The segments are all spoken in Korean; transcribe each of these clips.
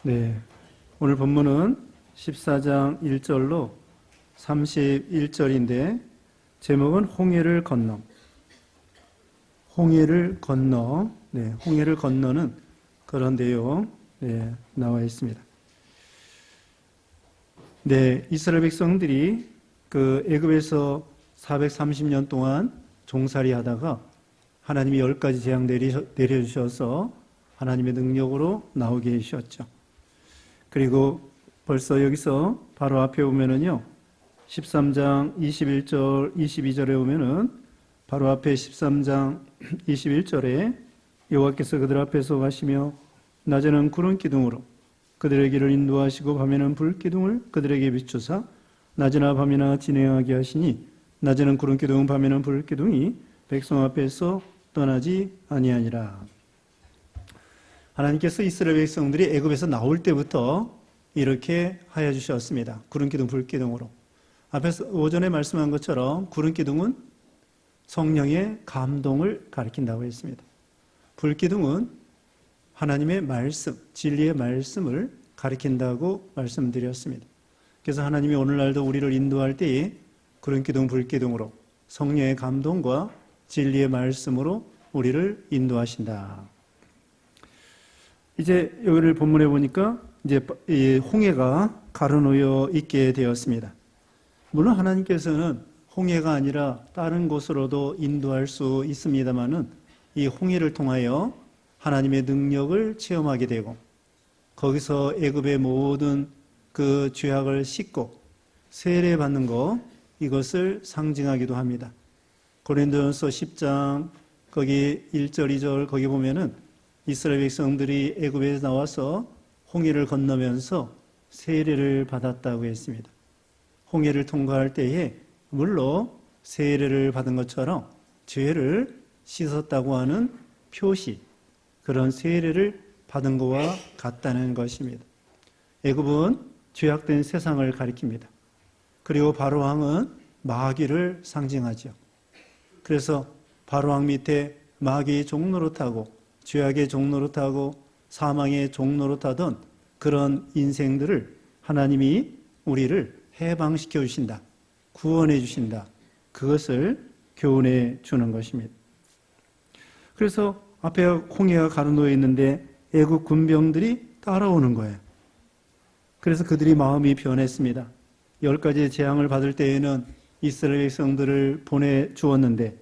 네, 오늘 본문은 14장 1절로 31절인데 제목은 홍해를 건너. 홍해를 건너, 홍해를 건너는 그런 내용 나와 있습니다. 이스라엘 백성들이 그 애굽에서 430년 동안 종살이 하다가 하나님이 10가지 재앙 내려주셔서 하나님의 능력으로 나오게 해주셨죠. 그리고 벌써 여기서 바로 앞에 보면은요, 13장 21절, 22절에 보면은 바로 앞에 13장 21절에 여호와께서 그들 앞에서 가시며 낮에는 구름 기둥으로 그들의 길을 인도하시고 밤에는 불 기둥을 그들에게 비추사 낮이나 밤이나 진행하게 하시니 낮에는 구름 기둥 밤에는 불 기둥이 백성 앞에서 떠나지 아니하니라. 하나님께서 이스라엘 백성들이 애굽에서 나올 때부터 이렇게 하여 주셨습니다. 구름 기둥 불 기둥으로. 앞에서 오전에 말씀한 것처럼 구름 기둥은 성령의 감동을 가리킨다고 했습니다. 불 기둥은 하나님의 말씀, 진리의 말씀을 가리킨다고 말씀드렸습니다. 그래서 하나님이 오늘날도 우리를 인도할 때에 구름 기둥, 불 기둥으로 성령의 감동과 진리의 말씀으로 우리를 인도하신다. 이제 여기를 본문에 보니까 이제 이 홍해가 가로놓여 있게 되었습니다. 물론 하나님께서는 홍해가 아니라 다른 곳으로도 인도할 수 있습니다만은 이 홍해를 통하여 하나님의 능력을 체험하게 되고 거기서 애굽의 모든 그 죄악을 씻고 세례받는 것, 이것을 상징하기도 합니다. 고린도전서 10장 거기 1절 2절 거기 보면은 이스라엘 백성들이 애굽에서 나와서 홍해를 건너면서 세례를 받았다고 했습니다. 홍해를 통과할 때에 물로 세례를 받은 것처럼 죄를 씻었다고 하는 표시, 그런 세례를 받은 것과 같다는 것입니다. 애굽은 죄악된 세상을 가리킵니다. 그리고 바로왕은 마귀를 상징하죠. 그래서 바로왕 밑에 마귀의 종노릇하고 죄악의 종노릇하고 사망의 종노릇하던 그런 인생들을 하나님이 우리를 해방시켜 주신다. 구원해 주신다. 그것을 교훈해 주는 것입니다. 그래서 앞에 홍해가 가로놓여 있는데 애국 군병들이 따라오는 거예요. 그래서 그들이 마음이 변했습니다. 10가지의 재앙을 받을 때에는 이스라엘 백성들을 보내주었는데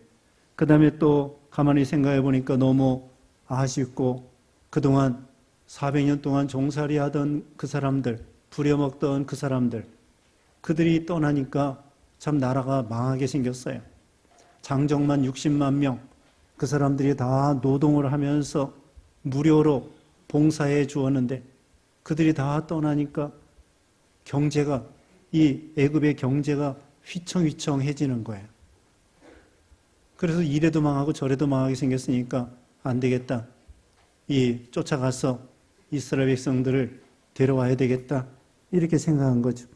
그 다음에 또 가만히 생각해 보니까 너무 아쉽고 그동안 400년 동안 종살이 하던 그 사람들, 부려먹던 그 사람들, 그들이 떠나니까 참 나라가 망하게 생겼어요. 장정만 60만 명, 그 사람들이 다 노동을 하면서 무료로 봉사해 주었는데 그들이 다 떠나니까 경제가, 이 애굽의 경제가 휘청휘청해지는 거예요. 그래서 이래도 망하고 저래도 망하게 생겼으니까 안 되겠다. 쫓아가서 이스라엘 백성들을 데려와야 되겠다. 이렇게 생각한 거죠.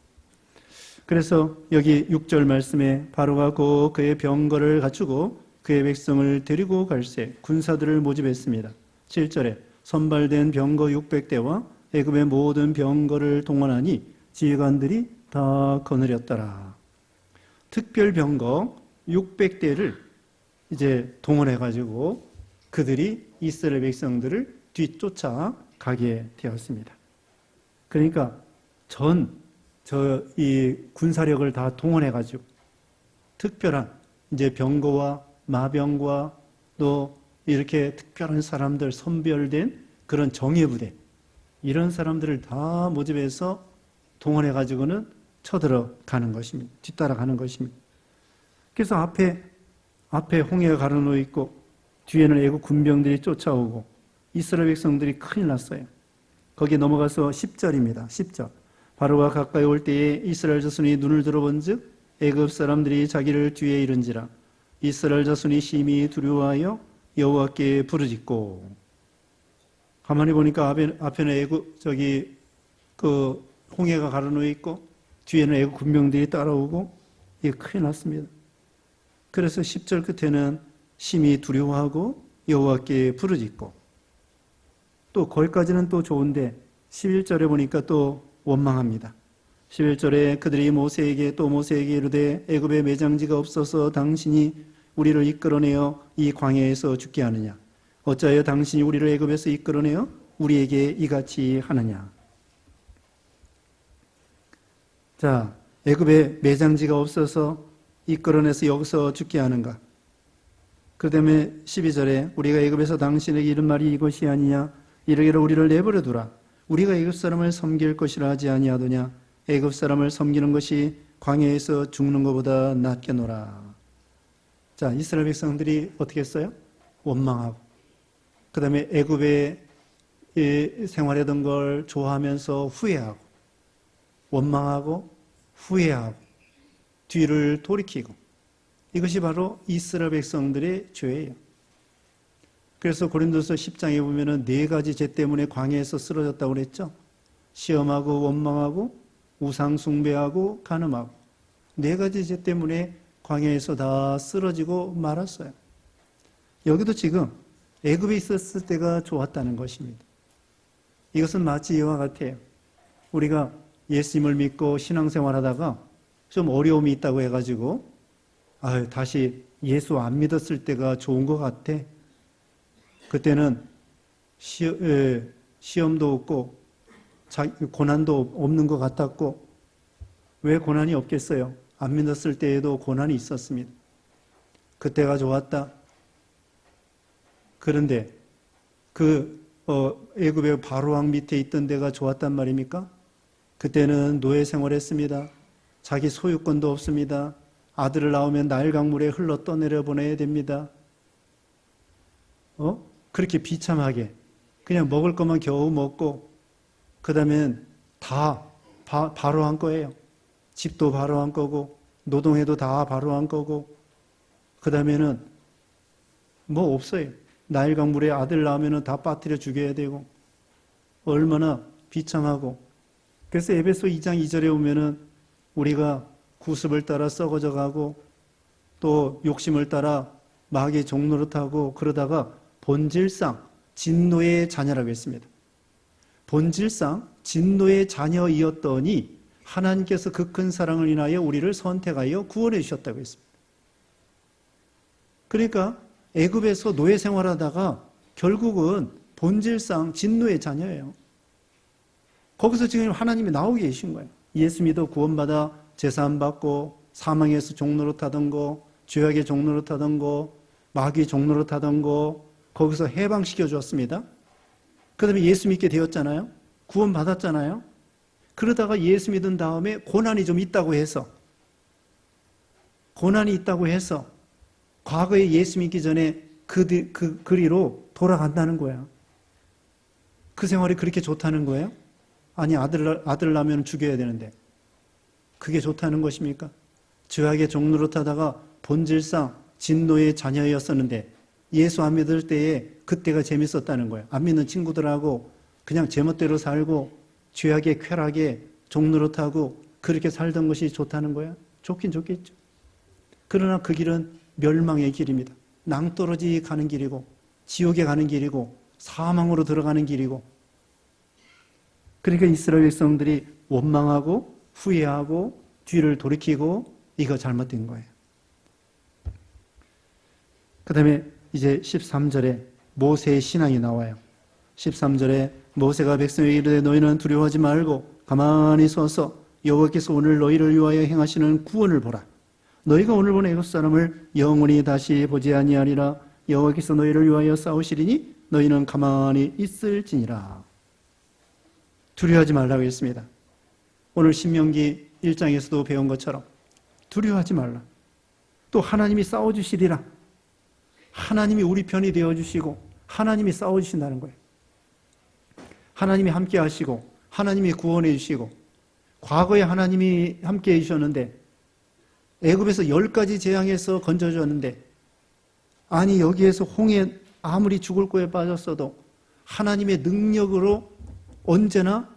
그래서 여기 6절 말씀에 바로가 곧 그의 병거를 갖추고 그의 백성을 데리고 갈새 군사들을 모집했습니다. 7절에 선발된 병거 600대와 애굽의 모든 병거를 동원하니 지휘관들이 다 거느렸더라. 특별 병거 600대를 이제 동원해가지고 그들이 이스라엘 백성들을 뒤쫓아 가게 되었습니다. 그러니까 이 군사력을 다 동원해가지고 특별한 이제 병거와 마병과 또 이렇게 특별한 사람들, 선별된 그런 정예부대, 이런 사람들을 다 모집해서 동원해가지고는 쳐들어가는 것입니다. 뒤따라가는 것입니다. 그래서 앞에 홍해가 가로놓여 있고 뒤에는 애국 군병들이 쫓아오고 이스라엘 백성들이 큰일 났어요. 거기에 넘어가서 10절입니다. 10절. 바로가 가까이 올 때에 이스라엘 자손이 눈을 들어본즉 애굽 사람들이 자기를 뒤에 이른지라 이스라엘 자손이 심히 두려워하여 여호와께 부르짖고. 가만히 보니까 앞에는 애굽 그 홍해가 가로놓여 있고 뒤에는 애국 군병들이 따라오고 이게 큰일 났습니다. 그래서 10절 끝에는 심히 두려워하고 여호와께 부르짖고, 또 거기까지는 또 좋은데 11절에 보니까 또 원망합니다. 11절에 그들이 모세에게 이르되 애굽에 매장지가 없어서 당신이 우리를 이끌어내어 이 광야에서 죽게 하느냐? 어찌하여 당신이 우리를 애굽에서 이끌어내어 우리에게 이같이 하느냐? 자, 애굽에 매장지가 없어서 이끌어내서 여기서 죽게 하는가? 그 다음에 12절에 우리가 애굽에서 당신에게 이른 말이 이것이 아니냐? 이르기를 우리를 내버려 두라. 우리가 애굽 사람을 섬길 것이라 하지 아니하더냐? 애굽 사람을 섬기는 것이 광야에서 죽는 것보다 낫겠노라. 자, 이스라엘 백성들이 어떻게 했어요? 원망하고, 그 다음에 애굽에 생활하던 걸 좋아하면서 후회하고, 원망하고 후회하고 뒤를 돌이키고, 이것이 바로 이스라엘 백성들의 죄예요. 그래서 고린도서 10장에 보면은 4가지 죄 때문에 광야에서 쓰러졌다고 그랬죠. 시험하고 원망하고 우상 숭배하고 간음하고 4가지 죄 때문에 광야에서 다 쓰러지고 말았어요. 여기도 지금 애굽에 있었을 때가 좋았다는 것입니다. 이것은 마치 이와 같아요. 우리가 예수님을 믿고 신앙생활하다가 좀 어려움이 있다고 해가지고 다시 예수 안 믿었을 때가 좋은 것 같아. 그때는 시험도 없고 고난도 없는 것 같았고, 왜 고난이 없겠어요? 안 믿었을 때에도 고난이 있었습니다. 그때가 좋았다. 그런데 애굽의 바로왕 밑에 있던 데가 좋았단 말입니까? 그때는 노예 생활했습니다. 자기 소유권도 없습니다. 아들을 낳으면 나일 강물에 흘러 떠내려 보내야 됩니다. 그렇게 비참하게 그냥 먹을 것만 겨우 먹고, 그 다음엔 다 바로왕 거예요. 집도 바로왕 거고 노동해도 다 바로왕 거고, 그 다음에는 뭐 없어요. 나일 강물에 아들 낳으면 다 빠뜨려 죽여야 되고, 얼마나 비참하고. 그래서 에베소 2장 2절에 보면은 우리가 구습을 따라 썩어져 가고 또 욕심을 따라 마귀의 종노릇하고 그러다가 본질상 진노의 자녀라고 했습니다. 본질상 진노의 자녀이었더니 하나님께서 그 큰 사랑을 인하여 우리를 선택하여 구원해 주셨다고 했습니다. 그러니까 애굽에서 노예 생활하다가 결국은 본질상 진노의 자녀예요. 거기서 지금 하나님이 나오고 계신 거예요. 예수 믿어 구원받아 제사함 받고 사망에서 종노릇하던 거, 죄악의 종노릇하던 거, 마귀의 종노릇하던 거, 거기서 해방시켜 주었습니다. 그 다음에 예수 믿게 되었잖아요. 구원받았잖아요. 그러다가 예수 믿은 다음에 고난이 좀 있다고 해서 과거에 예수 믿기 전에 그리로 돌아간다는 거야. 그 생활이 그렇게 좋다는 거예요? 아니, 아들 낳으면 죽여야 되는데 그게 좋다는 것입니까? 죄악의 종노릇하다가 본질상 진노의 자녀였었는데 예수 안 믿을 때에 그때가 재밌었다는 거예요. 안 믿는 친구들하고 그냥 제멋대로 살고 죄악의 쾌락에 종노릇하고 그렇게 살던 것이 좋다는 거야? 좋긴 좋겠죠. 그러나 그 길은 멸망의 길입니다. 낭떠러지 가는 길이고 지옥에 가는 길이고 사망으로 들어가는 길이고, 그러니까 이스라엘 백성들이 원망하고 후회하고 뒤를 돌이키고 이거 잘못된 거예요. 그 다음에 이제 13절에 모세의 신앙이 나와요. 13절에 모세가 백성에게 이르되 너희는 두려워하지 말고 가만히 서서 여호와께서 오늘 너희를 위하여 행하시는 구원을 보라. 너희가 오늘 본 애굽 사람을 영원히 다시 보지 아니하리라. 여호와께서 너희를 위하여 싸우시리니 너희는 가만히 있을지니라. 두려워하지 말라고 했습니다. 오늘 신명기 1장에서도 배운 것처럼 두려워하지 말라. 또 하나님이 싸워주시리라. 하나님이 우리 편이 되어주시고 하나님이 싸워주신다는 거예요. 하나님이 함께 하시고 하나님이 구원해 주시고, 과거에 하나님이 함께 해주셨는데 애굽에서 10가지 재앙에서 건져줬는데, 아니 여기에서 홍해 아무리 죽을 거에 빠졌어도 하나님의 능력으로 언제나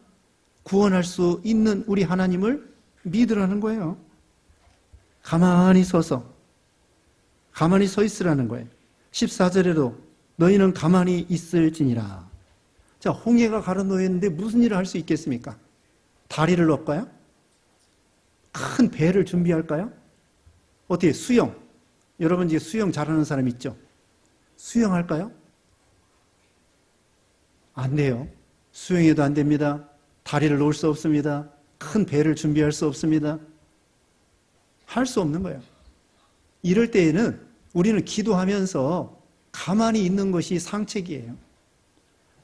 구원할 수 있는 우리 하나님을 믿으라는 거예요. 가만히 서 있으라는 거예요. 14절에도 너희는 가만히 있을지니라. 자, 홍해가 가로 놓였는데 무슨 일을 할 수 있겠습니까? 다리를 넣을까요? 큰 배를 준비할까요? 어떻게 수영? 여러분 이제 수영 잘하는 사람 있죠? 수영할까요? 안 돼요. 수영해도 안 됩니다. 다리를 놓을 수 없습니다. 큰 배를 준비할 수 없습니다. 할 수 없는 거예요. 이럴 때에는 우리는 기도하면서 가만히 있는 것이 상책이에요.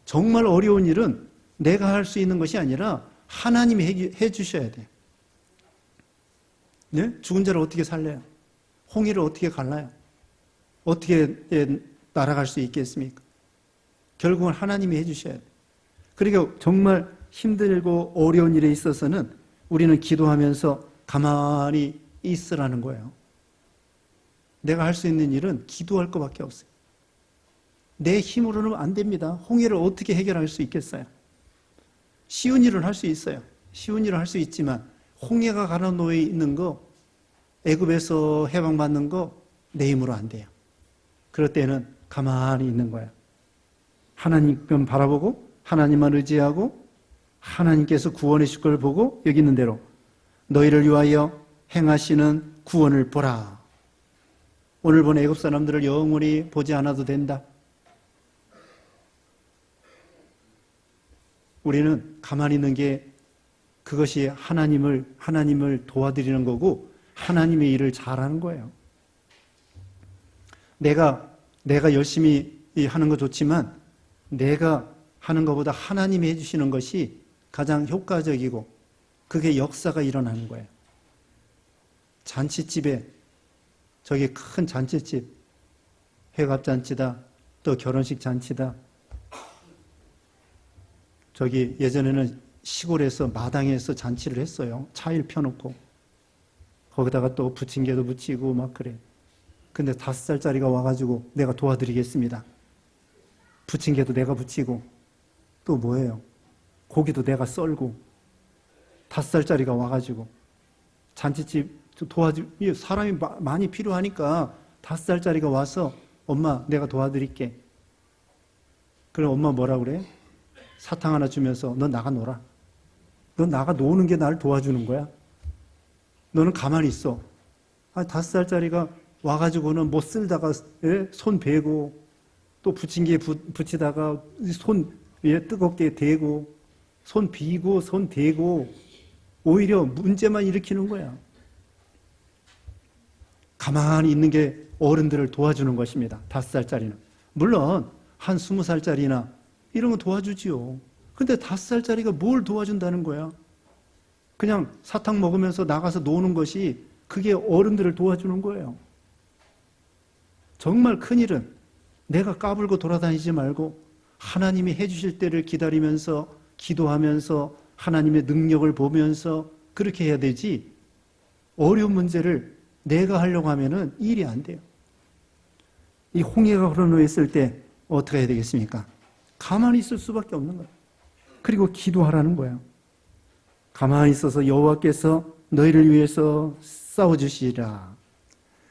정말 어려운 일은 내가 할 수 있는 것이 아니라 하나님이 해 주셔야 돼요. 네? 죽은 자를 어떻게 살려요? 홍해를 어떻게 갈라요? 어떻게 날아갈 수 있겠습니까? 결국은 하나님이 해 주셔야 돼요. 그러니까 정말 힘들고 어려운 일에 있어서는 우리는 기도하면서 가만히 있으라는 거예요. 내가 할 수 있는 일은 기도할 것밖에 없어요. 내 힘으로는 안 됩니다. 홍해를 어떻게 해결할 수 있겠어요? 쉬운 일은 할 수 있어요. 쉬운 일은 할 수 있지만 홍해가 가로 놓여 있는 거, 애굽에서 해방받는 거 내 힘으로 안 돼요. 그럴 때는 가만히 있는 거예요. 하나님만 바라보고 하나님만 의지하고 하나님께서 구원해 주실 걸 보고 여기 있는 대로 너희를 위하여 행하시는 구원을 보라. 오늘 본 애굽 사람들을 영원히 보지 않아도 된다. 우리는 가만히 있는 게 그것이 하나님을 도와드리는 거고 하나님의 일을 잘하는 거예요. 내가 열심히 하는 거 좋지만 내가 하는 것보다 하나님이 해주시는 것이 가장 효과적이고 그게 역사가 일어나는 거예요. 잔치집에 저기 큰 잔치집, 회갑잔치다, 또 결혼식 잔치다. 저기 예전에는 시골에서 마당에서 잔치를 했어요. 차일 펴놓고 거기다가 또 부침개도 붙이고 막 그래. 근데 5살짜리가 와가지고 내가 도와드리겠습니다. 부침개도 내가 붙이고 또 뭐예요? 고기도 내가 썰고 5살짜리가 와가지고 잔치집 사람이 많이 필요하니까 5살짜리가 와서 엄마 내가 도와드릴게. 그럼 엄마 뭐라 그래? 사탕 하나 주면서 너 나가 놀아. 너 나가 노는 게 나를 도와주는 거야. 너는 가만히 있어. 5살짜리가 와가지고는 뭐 쓸다가 손 베고 또 부침개 붙이다가 손 위에 뜨겁게 대고 손 비고 손 대고 오히려 문제만 일으키는 거야. 가만히 있는 게 어른들을 도와주는 것입니다. 5살짜리는. 물론 한 20살짜리나 이런 거 도와주지요. 근데 5살짜리가 뭘 도와준다는 거야? 그냥 사탕 먹으면서 나가서 노는 것이 그게 어른들을 도와주는 거예요. 정말 큰일은 내가 까불고 돌아다니지 말고 하나님이 해주실 때를 기다리면서 기도하면서 하나님의 능력을 보면서 그렇게 해야 되지 어려운 문제를 내가 하려고 하면은 일이 안 돼요. 이 홍해가 흘러놓였을 때 어떻게 해야 되겠습니까? 가만히 있을 수밖에 없는 거예요. 그리고 기도하라는 거예요. 가만히 있어서 여호와께서 너희를 위해서 싸워주시리라.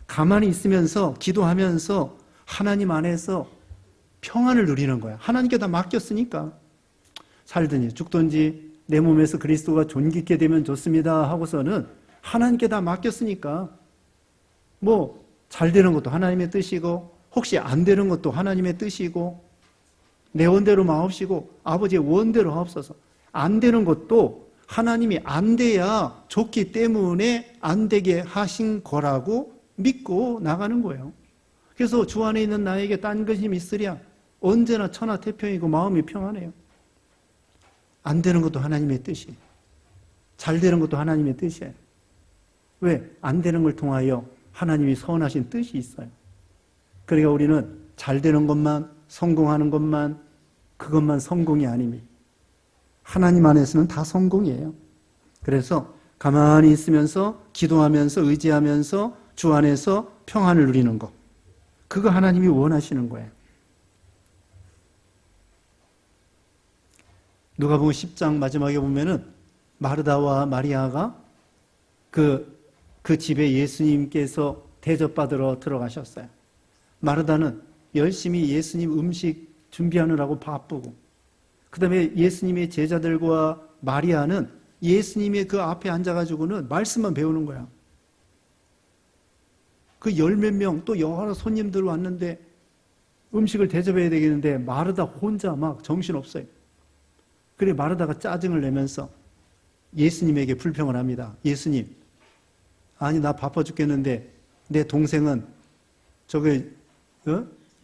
가만히 있으면서 기도하면서 하나님 안에서 평안을 누리는 거야. 하나님께 다 맡겼으니까. 살든지 죽든지 내 몸에서 그리스도가 존귀케 되면 좋습니다 하고서는 하나님께 다 맡겼으니까 뭐 잘 되는 것도 하나님의 뜻이고 혹시 안 되는 것도 하나님의 뜻이고 내 원대로 마옵시고 아버지의 원대로 하옵소서. 안 되는 것도 하나님이 안 돼야 좋기 때문에 안 되게 하신 거라고 믿고 나가는 거예요. 그래서 주 안에 있는 나에게 딴 것이 있으랴 언제나 천하태평이고 마음이 평안해요. 안 되는 것도 하나님의 뜻이에요. 잘 되는 것도 하나님의 뜻이에요. 왜? 안 되는 걸 통하여 하나님이 선하신 뜻이 있어요. 그러니까 우리는 잘 되는 것만, 성공하는 것만, 그것만 성공이 아닙니다. 하나님 안에서는 다 성공이에요. 그래서 가만히 있으면서 기도하면서 의지하면서 주 안에서 평안을 누리는 것. 그거 하나님이 원하시는 거예요. 누가복음 10장 마지막에 보면은 마르다와 마리아가 그 집에 예수님께서 대접받으러 들어가셨어요. 마르다는 열심히 예수님 음식 준비하느라고 바쁘고 그 다음에 예수님의 제자들과 마리아는 예수님의 그 앞에 앉아가지고는 말씀만 배우는 거야. 그 열 몇 명 또 여러 손님들 왔는데 음식을 대접해야 되겠는데 마르다 혼자 막 정신없어요. 그래 마르다가 짜증을 내면서 예수님에게 불평을 합니다. 예수님, 아니 나 바빠 죽겠는데 내 동생은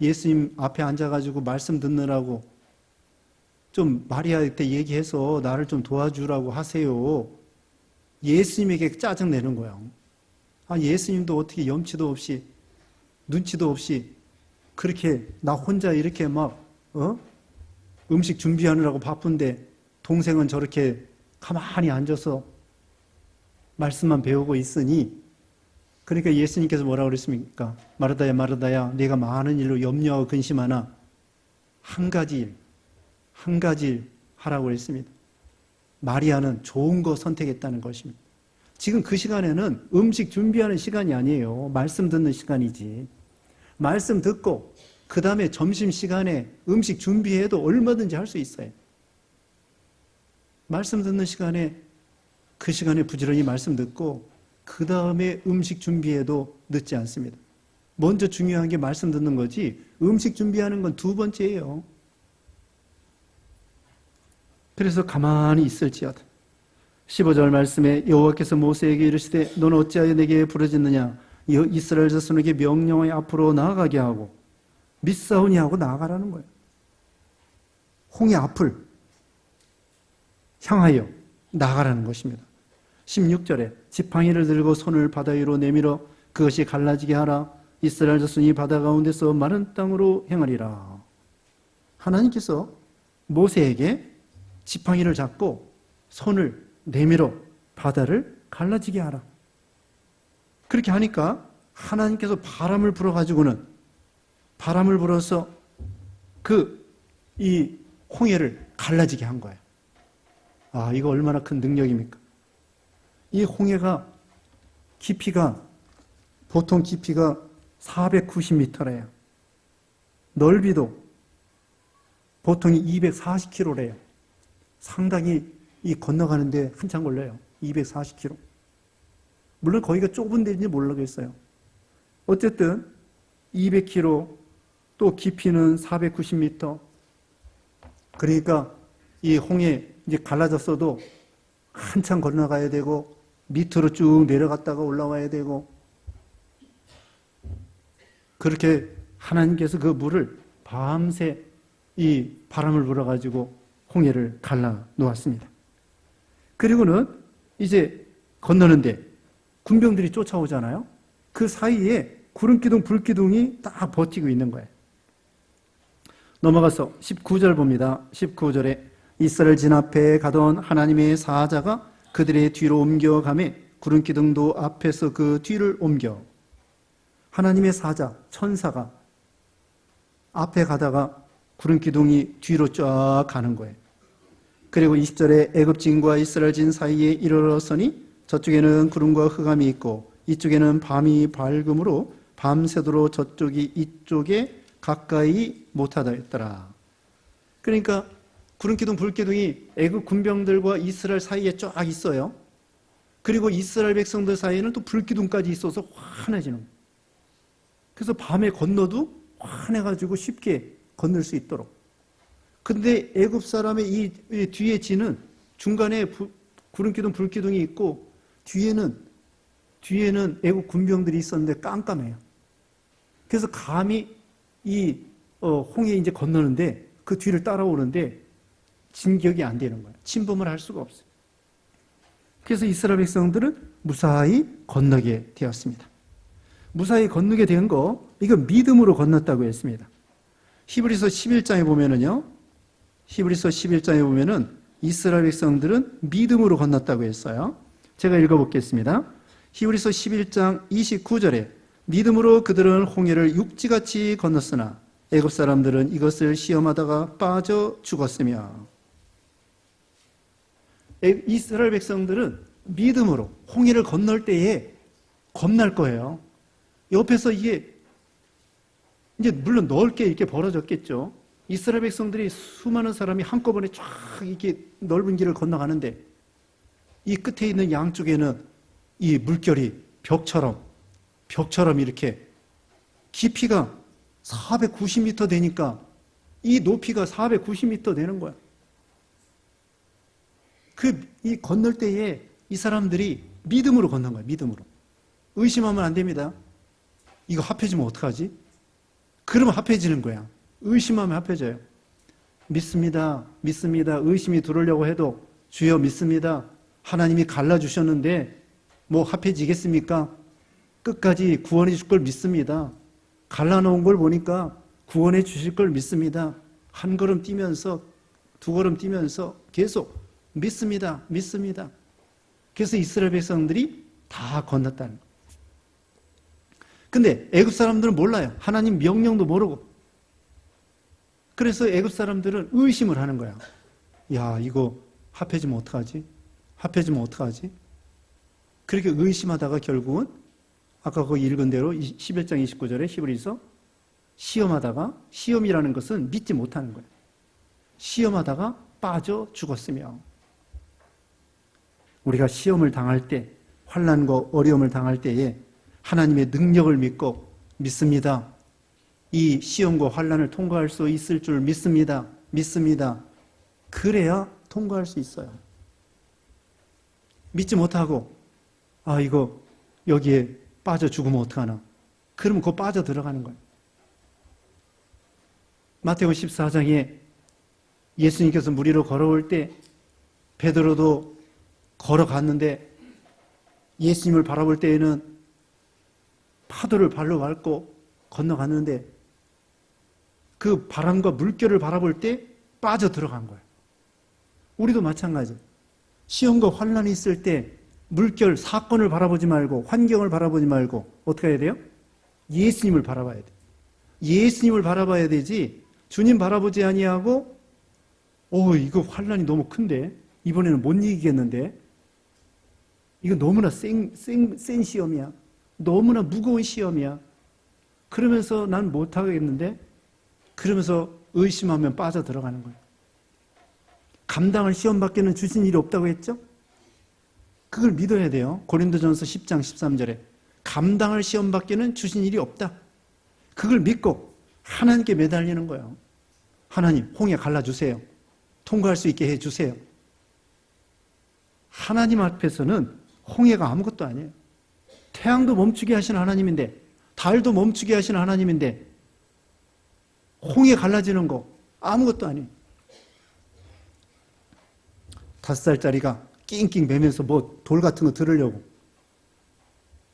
예수님 앞에 앉아가지고 말씀 듣느라고 좀 마리아한테 얘기해서 나를 좀 도와주라고 하세요. 예수님에게 짜증 내는 거야. 아, 예수님도 어떻게 염치도 없이 눈치도 없이 그렇게 나 혼자 이렇게 막 음식 준비하느라고 바쁜데 동생은 저렇게 가만히 앉아서 말씀만 배우고 있으니, 그러니까 예수님께서 뭐라고 그랬습니까? 마르다야 마르다야 네가 많은 일로 염려하고 근심하나 한 가지 일 하라고 그랬습니다. 마리아는 좋은 거 선택했다는 것입니다. 지금 그 시간에는 음식 준비하는 시간이 아니에요. 말씀 듣는 시간이지. 말씀 듣고 그 다음에 점심시간에 음식 준비해도 얼마든지 할 수 있어요. 말씀 듣는 시간에 그 시간에 부지런히 말씀 듣고 그 다음에 음식 준비해도 늦지 않습니다. 먼저 중요한 게 말씀 듣는 거지 음식 준비하는 건 두 번째예요. 그래서 가만히 있을지어다. 15절 말씀에 여호와께서 모세에게 이르시되 너는 어찌하여 내게 부르짖느냐 이스라엘 자손에게 명령하여 앞으로 나아가게 하고 믿사오니 하고 나아가라는 거예요. 홍해 앞을 향하여 나아가라는 것입니다. 16절에 지팡이를 들고 손을 바다 위로 내밀어 그것이 갈라지게 하라. 이스라엘 자손이 바다 가운데서 마른 땅으로 행하리라. 하나님께서 모세에게 지팡이를 잡고 손을 내밀어 바다를 갈라지게 하라. 그렇게 하니까 하나님께서 바람을 불어서 이 홍해를 갈라지게 한 거예요. 아, 이거 얼마나 큰 능력입니까? 이 홍해가 보통 깊이가 490m래요. 넓이도 보통이 240km래요. 상당히 이 건너가는데 한참 걸려요. 240km. 물론 거기가 좁은 데인지 모르겠어요. 어쨌든 200km, 또 깊이는 490m. 그러니까 이 홍해 이제 갈라졌어도 한참 건너가야 되고 밑으로 쭉 내려갔다가 올라와야 되고, 그렇게 하나님께서 그 물을 밤새 이 바람을 불어가지고 홍해를 갈라 놓았습니다. 그리고는 이제 건너는데 군병들이 쫓아오잖아요. 그 사이에 구름기둥, 불기둥이 딱 버티고 있는 거예요. 넘어가서 19절 봅니다. 19절에 이스라엘 진앞에 가던 하나님의 사자가 그들의 뒤로 옮겨가매 구름기둥도 앞에서 그 뒤를 옮겨. 하나님의 사자, 천사가 앞에 가다가 구름기둥이 뒤로 쫙 가는 거예요. 그리고 20절에 애굽진과 이스라엘진 사이에 이르렀으니 저쪽에는 구름과 흑암이 있고 이쪽에는 밤이 밝음으로 밤새도록 저쪽이 이쪽에 가까이 못하다 했더라. 그러니까 구름기둥, 불기둥이 애굽 군병들과 이스라엘 사이에 쫙 있어요. 그리고 이스라엘 백성들 사이에는 또 불기둥까지 있어서 환해지는 거예요. 그래서 밤에 건너도 환해가지고 쉽게 건널 수 있도록. 근데 애굽 사람의 이 뒤에 지는 중간에 구름기둥, 불기둥이 있고 뒤에는 애굽 군병들이 있었는데 깜깜해요. 그래서 감히 이 홍해 이제 건너는데 그 뒤를 따라오는데 진격이 안 되는 거예요. 침범을 할 수가 없어요. 그래서 이스라엘 백성들은 무사히 건너게 되었습니다. 무사히 건너게 된 거, 이거 믿음으로 건넜다고 했습니다. 히브리서 11장에 보면은요, 히브리서 11장에 보면은 이스라엘 백성들은 믿음으로 건넜다고 했어요. 제가 읽어보겠습니다. 히브리서 11장 29절에 믿음으로 그들은 홍해를 육지같이 건넜으나 애굽 사람들은 이것을 시험하다가 빠져 죽었으며. 이스라엘 백성들은 믿음으로 홍해를 건널 때에 겁날 거예요. 옆에서 이게 이제 물론 넓게 이렇게 벌어졌겠죠. 이스라엘 백성들이 수많은 사람이 한꺼번에 쫙 이렇게 넓은 길을 건너가는데 이 끝에 있는 양쪽에는 이 물결이 벽처럼 이렇게 깊이가 490m 되니까 이 높이가 490m 되는 거야. 이 건널 때에 이 사람들이 믿음으로 건넌 거야, 믿음으로. 의심하면 안 됩니다. 이거 합해지면 어떡하지? 그러면 합해지는 거야. 의심하면 합해져요. 믿습니다. 의심이 들어오려고 해도 주여 믿습니다. 하나님이 갈라주셨는데 뭐 합해지겠습니까? 끝까지 구원해 줄 걸 믿습니다. 갈라놓은 걸 보니까 구원해 주실 걸 믿습니다. 한 걸음 뛰면서 두 걸음 뛰면서 계속 믿습니다. 그래서 이스라엘 백성들이 다 건넜다는 거예요. 근데 애굽 사람들은 몰라요. 하나님 명령도 모르고. 그래서 애굽 사람들은 의심을 하는 거야. 야, 이거 합해지면 어떡하지? 그렇게 의심하다가 결국은 아까 거기 읽은 대로 11장 29절에 히브리서 시험하다가, 시험이라는 것은 믿지 못하는 거예요. 시험하다가 빠져 죽었으며, 우리가 시험을 당할 때, 환난과 어려움을 당할 때에 하나님의 능력을 믿습니다. 이 시험과 환난을 통과할 수 있을 줄 믿습니다. 그래야 통과할 수 있어요. 믿지 못하고 이거 여기에 빠져 죽으면 어떡하나. 그러면 그거 빠져 들어가는 거예요. 마태복음 14장에 예수님께서 물 위로 걸어올 때 베드로도 걸어갔는데 예수님을 바라볼 때에는 파도를 발로 밟고 건너갔는데 그 바람과 물결을 바라볼 때 빠져 들어간 거예요. 우리도 마찬가지. 시험과 환난이 있을 때 물결, 사건을 바라보지 말고 환경을 바라보지 말고 어떻게 해야 돼요? 예수님을 바라봐야 돼. 예수님을 바라봐야 되지 주님 바라보지 아니하고 이거 환난이 너무 큰데 이번에는 못 이기겠는데 이거 너무나 센 시험이야. 너무나 무거운 시험이야. 그러면서 난 못하겠는데 그러면서 의심하면 빠져 들어가는 거예요. 감당할 시험밖에는 주신 일이 없다고 했죠? 그걸 믿어야 돼요. 고린도전서 10장 13절에 감당할 시험밖에는 주신 일이 없다. 그걸 믿고 하나님께 매달리는 거예요. 하나님, 홍해 갈라주세요. 통과할 수 있게 해주세요. 하나님 앞에서는 홍해가 아무것도 아니에요. 태양도 멈추게 하시는 하나님인데, 달도 멈추게 하시는 하나님인데, 홍해 갈라지는 거 아무것도 아니에요. 5살짜리가 낑낑 매면서 뭐 돌 같은 거 들으려고.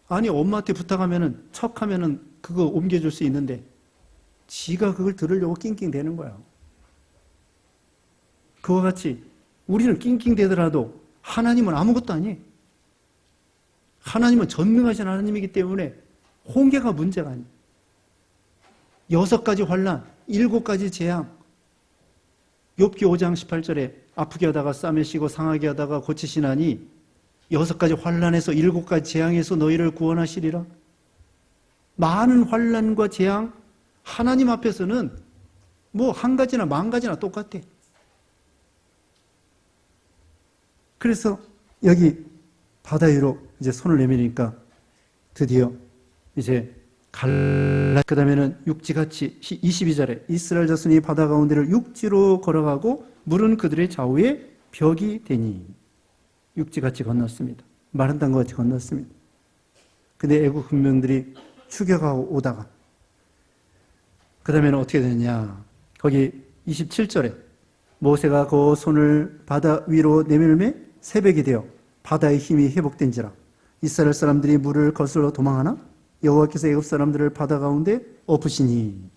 아니, 엄마한테 부탁하면은, 척하면은 그거 옮겨줄 수 있는데, 지가 그걸 들으려고 낑낑 대는 거야. 그와 같이 우리는 낑낑 대더라도 하나님은 아무것도 아니에요. 하나님은 전능하신 하나님이기 때문에 홍해가 문제가 아니에요. 6가지 환난, 7가지 재앙. 욥기 5장 18절에 아프게 하다가 싸매시고 상하게 하다가 고치시나니 6가지 환난에서 7가지 재앙에서 너희를 구원하시리라. 많은 환난과 재앙, 하나님 앞에서는 뭐 한 가지나 만 가지나 똑같아. 그래서 여기 바다 위로 이제 손을 내미니까 드디어 이제 그 다음에는 육지같이 22절에 이스라엘 자손이 바다 가운데를 육지로 걸어가고 물은 그들의 좌우에 벽이 되니 육지같이 건넜습니다. 마른 땅과 같이 건넜습니다. 근데 애국 군병들이 추격하고 오다가 그 다음에는 어떻게 되느냐, 거기 27절에 모세가 그 손을 바다 위로 내밀매 새벽이 되어 바다의 힘이 회복된지라 이스라엘 사람들이 물을 거슬러 도망하나 여호와께서 애굽 사람들을 바다 가운데 엎으시니.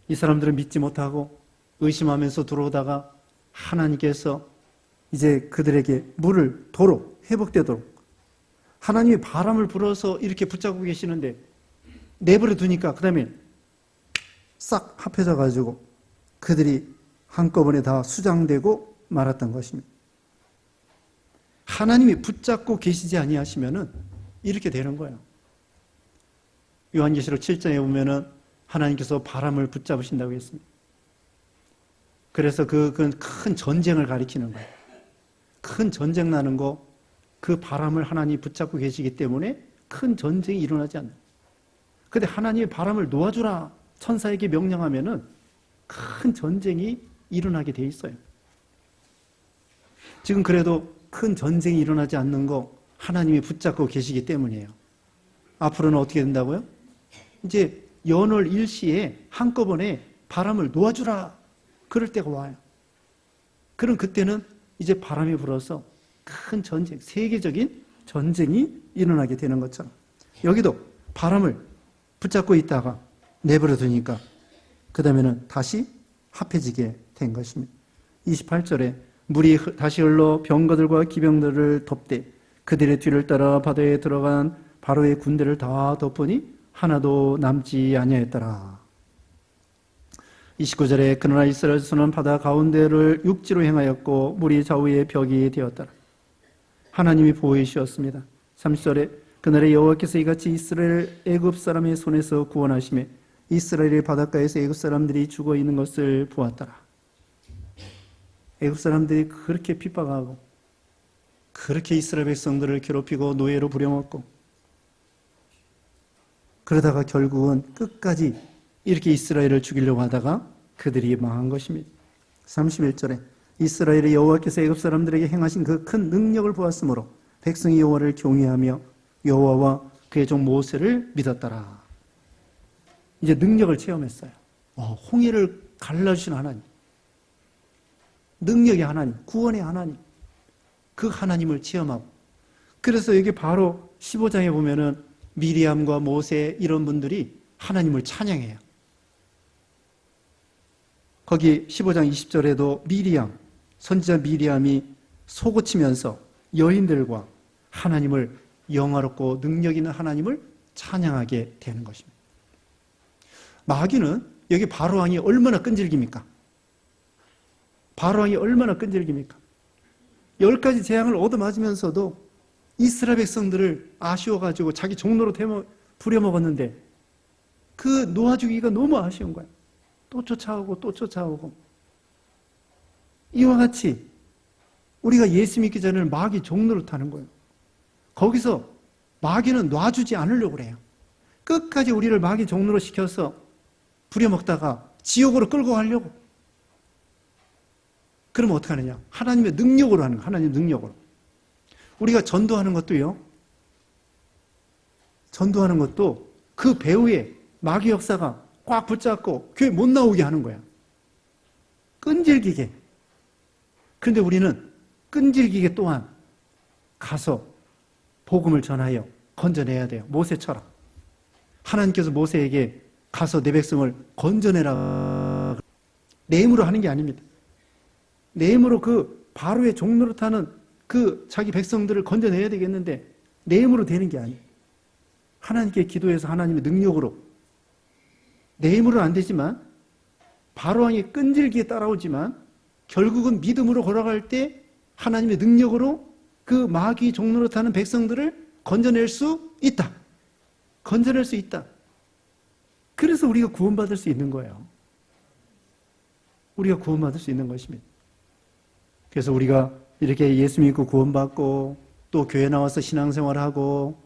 이 사람들은 믿지 못하고 의심하면서 들어오다가 하나님께서 이제 그들에게 물을 도로 회복되도록 하나님이 바람을 불어서 이렇게 붙잡고 계시는데 내버려 두니까 그 다음에 싹 합해져 가지고 그들이 한꺼번에 다 수장되고 말았던 것입니다. 하나님이 붙잡고 계시지 아니하시면은 이렇게 되는 거예요. 요한계시록 7장에 보면은 하나님께서 바람을 붙잡으신다고 했습니다. 그래서 그건 큰 전쟁을 가리키는 거예요. 큰 전쟁 나는 거, 그 바람을 하나님이 붙잡고 계시기 때문에 큰 전쟁이 일어나지 않는. 근데 하나님의 바람을 놓아주라 천사에게 명령하면은 큰 전쟁이 일어나게 돼 있어요. 지금 그래도 큰 전쟁이 일어나지 않는 거 하나님이 붙잡고 계시기 때문이에요. 앞으로는 어떻게 된다고요? 이제 연월 일시에 한꺼번에 바람을 놓아주라 그럴 때가 와요. 그럼 그때는 이제 바람이 불어서 큰 전쟁, 세계적인 전쟁이 일어나게 되는 것처럼 여기도 바람을 붙잡고 있다가 내버려 두니까 그 다음에는 다시 합해지게 된 것입니다. 28절에 물이 다시 흘러 병거들과 기병들을 덮되 그들의 뒤를 따라 바다에 들어간 바로의 군대를 다 덮으니 하나도 남지 아니하였더라. 29절에 그러나 이스라엘 자손은 바다 가운데를 육지로 행하였고 물이 좌우에 벽이 되었더라. 하나님이 보호해 주셨습니다. 30절에 그날에 여호와께서 이같이 이스라엘 애굽 사람의 손에서 구원하시매 이스라엘의 바닷가에서 애굽 사람들이 죽어 있는 것을 보았더라. 애굽 사람들이 그렇게 핍박하고 그렇게 이스라엘 백성들을 괴롭히고 노예로 부려먹고 그러다가 결국은 끝까지 이렇게 이스라엘을 죽이려고 하다가 그들이 망한 것입니다. 31절에 이스라엘의 여호와께서 애굽 사람들에게 행하신 그 큰 능력을 보았으므로 백성이 여호와를 경외하며 여호와와 그의 종 모세를 믿었더라. 이제 능력을 체험했어요. 홍해를 갈라주신 하나님, 능력의 하나님, 구원의 하나님, 그 하나님을 체험하고 그래서 여기 바로 15장에 보면은 미리암과 모세 이런 분들이 하나님을 찬양해요. 거기 15장 20절에도 미리암, 선지자 미리암이 소고치면서 여인들과 하나님을 영화롭고 능력 있는 하나님을 찬양하게 되는 것입니다. 마귀는 여기 바로왕이 얼마나 끈질깁니까? 바로왕이 얼마나 끈질깁니까? 10가지 재앙을 얻어맞으면서도 이스라엘 백성들을 아쉬워가지고 자기 종로로 부려먹었는데 그 놓아주기가 너무 아쉬운 거예요. 또 쫓아오고 또 쫓아오고. 이와 같이 우리가 예수 믿기 전에 마귀 종로를 타는 거예요. 거기서 마귀는 놔주지 않으려고 그래요. 끝까지 우리를 마귀 종로로 시켜서 부려먹다가 지옥으로 끌고 가려고. 그러면 어떻게 하느냐? 하나님의 능력으로 하는 거예요. 하나님의 능력으로. 우리가 전도하는 것도요. 전도하는 것도 그 배후에 마귀 역사가 꽉 붙잡고 교회 못 나오게 하는 거야. 끈질기게. 그런데 우리는 끈질기게 또한 가서 복음을 전하여 건져내야 돼요. 모세처럼. 하나님께서 모세에게 가서 내 백성을 건져내라. 내 힘으로 하는 게 아닙니다. 내 힘으로 그 바로의 종노릇하는 그 자기 백성들을 건져내야 되겠는데 내 힘으로 되는 게 아니에요. 하나님께 기도해서 하나님의 능력으로. 내 힘으로는 안 되지만 바로왕이 끈질기게 따라오지만 결국은 믿음으로 걸어갈 때 하나님의 능력으로 그 마귀 종노릇하는 백성들을 건져낼 수 있다. 건져낼 수 있다. 그래서 우리가 구원받을 수 있는 거예요. 우리가 구원받을 수 있는 것입니다. 그래서 우리가 이렇게 예수 믿고 구원받고 또 교회 나와서 신앙생활하고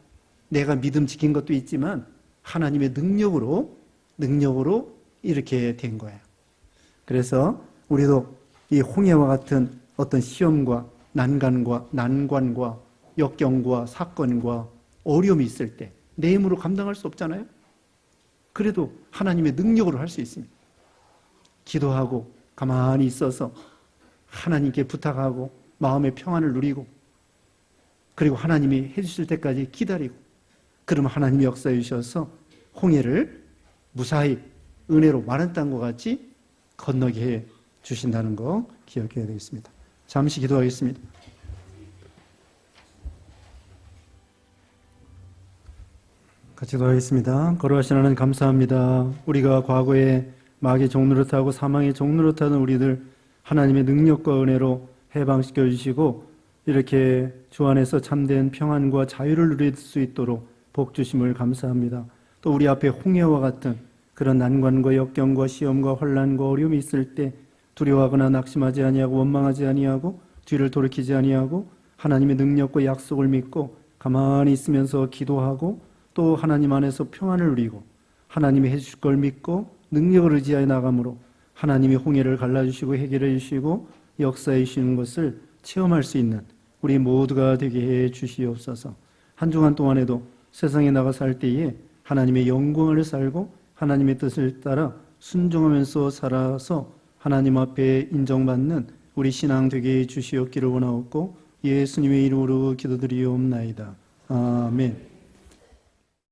내가 믿음 지킨 것도 있지만 하나님의 능력으로 이렇게 된 거예요. 그래서 우리도 이 홍해와 같은 어떤 시험과 난관과 역경과 사건과 어려움이 있을 때 내 힘으로 감당할 수 없잖아요. 그래도 하나님의 능력으로 할 수 있습니다. 기도하고 가만히 있어서 하나님께 부탁하고 마음의 평안을 누리고 그리고 하나님이 해주실 때까지 기다리고 그러면 하나님이 역사해 주셔서 홍해를 무사히 은혜로 마른 땅과 같이 건너게 해 주신다는 거 기억해야 되겠습니다. 잠시 기도하겠습니다. 같이 기도하겠습니다. 거룩하신 하나님 감사합니다. 우리가 과거에 마귀의 종노릇하고 사망의 종노릇하는 우리들 하나님의 능력과 은혜로 해방시켜 주시고 이렇게 주 안에서 참된 평안과 자유를 누릴 수 있도록 복 주심을 감사합니다. 또 우리 앞에 홍해와 같은 그런 난관과 역경과 시험과 환난과 어려움이 있을 때 두려워하거나 낙심하지 아니하고 원망하지 아니하고 뒤를 돌이키지 아니하고 하나님의 능력과 약속을 믿고 가만히 있으면서 기도하고 또 하나님 안에서 평안을 누리고 하나님이 해주실 걸 믿고 능력을 의지하여 나감으로 하나님이 홍해를 갈라주시고 해결해 주시고 역사해 주시는 것을 체험할 수 있는 우리 모두가 되게 해 주시옵소서. 한 주간 동안에도 세상에 나가 살 때에 하나님의 영광을 살고 하나님의 뜻을 따라 순종하면서 살아서 하나님 앞에 인정받는 우리 신앙 되게 해 주시옵기를 원하옵고 예수님의 이름으로 기도드리옵나이다. 아멘.